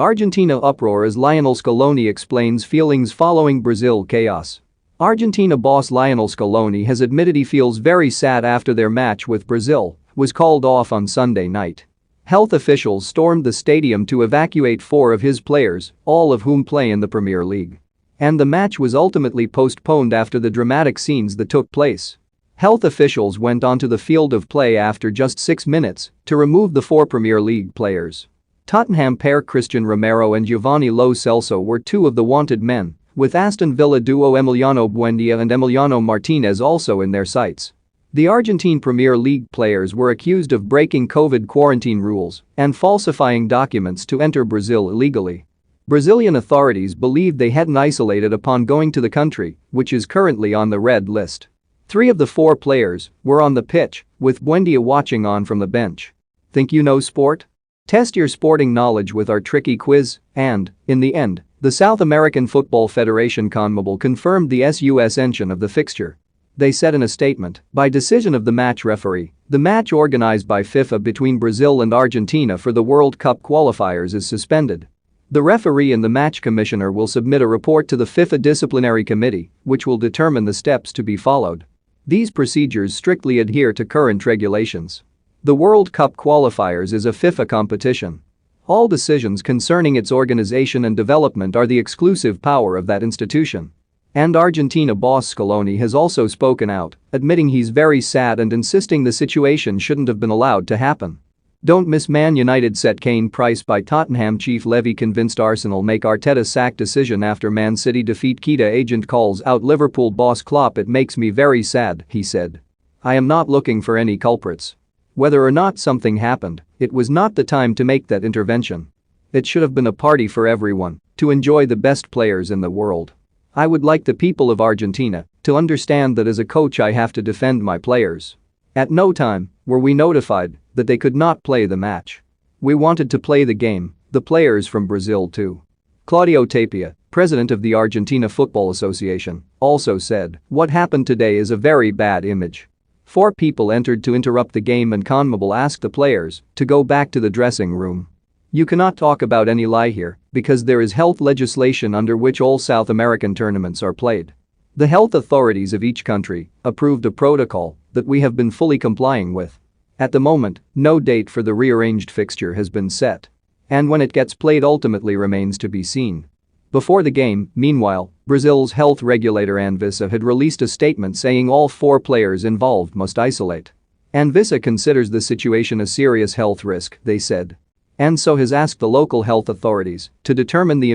Argentina uproar as Lionel Scaloni explains feelings following Brazil chaos. Argentina boss Lionel Scaloni has admitted he feels very sad after their match with Brazil was called off on Sunday night. Health officials stormed the stadium to evacuate 4 of his players, all of whom play in the Premier League. And the match was ultimately postponed after the dramatic scenes that took place. Health officials went onto the field of play after just 6 minutes to remove the 4 Premier League players. Tottenham pair Christian Romero and Giovanni Lo Celso were 2 of the wanted men, with Aston Villa duo Emiliano Buendia and Emiliano Martinez also in their sights. The Argentine Premier League players were accused of breaking COVID quarantine rules and falsifying documents to enter Brazil illegally. Brazilian authorities believed they hadn't isolated upon going to the country, which is currently on the red list. 3 of the 4 players were on the pitch, with Buendia watching on from the bench. Think you know sport? Test your sporting knowledge with our tricky quiz, and, in the end, the South American Football Federation CONMEBOL confirmed the suspension of the fixture. They said in a statement, by decision of the match referee, the match organized by FIFA between Brazil and Argentina for the World Cup qualifiers is suspended. The referee and the match commissioner will submit a report to the FIFA disciplinary committee, which will determine the steps to be followed. These procedures strictly adhere to current regulations. The World Cup qualifiers is a FIFA competition. All decisions concerning its organization and development are the exclusive power of that institution. And Argentina boss Scaloni has also spoken out, admitting he's very sad and insisting the situation shouldn't have been allowed to happen. Don't miss Man United set Kane price by Tottenham chief Levy convinced Arsenal make Arteta sack decision after Man City defeat Keita agent calls out Liverpool boss Klopp. It makes me very sad, he said. I am not looking for any culprits. Whether or not something happened, it was not the time to make that intervention. It should have been a party for everyone, to enjoy the best players in the world. I would like the people of Argentina to understand that as a coach I have to defend my players. At no time were we notified that they could not play the match. We wanted to play the game, the players from Brazil too. Claudio Tapia, president of the Argentina Football Association, also said, what happened today is a very bad image. 4 people entered to interrupt the game and CONMEBOL asked the players to go back to the dressing room. You cannot talk about any lie here because there is health legislation under which all South American tournaments are played. The health authorities of each country approved a protocol that we have been fully complying with. At the moment, no date for the rearranged fixture has been set. And when it gets played ultimately remains to be seen. Before the game, meanwhile, Brazil's health regulator Anvisa had released a statement saying all 4 players involved must isolate. Anvisa considers the situation a serious health risk, they said. And so has asked the local health authorities to determine the